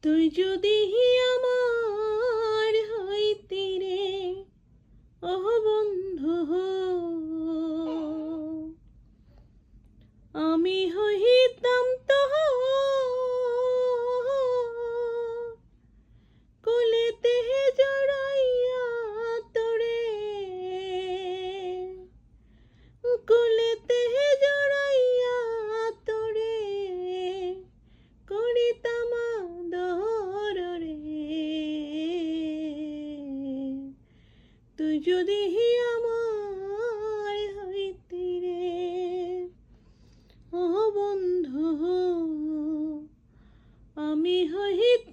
তুই যদি আমার হইতি রে ওহ বন্ধু, আমি হইতাম তোহার কোলেতে জড়াইয়া তোরে, কোলেতে জড়াইয়া তোরে করিতাম আদর রে। তুই যদি আমার হইতি রে ও বন্ধু, আমি হইতাম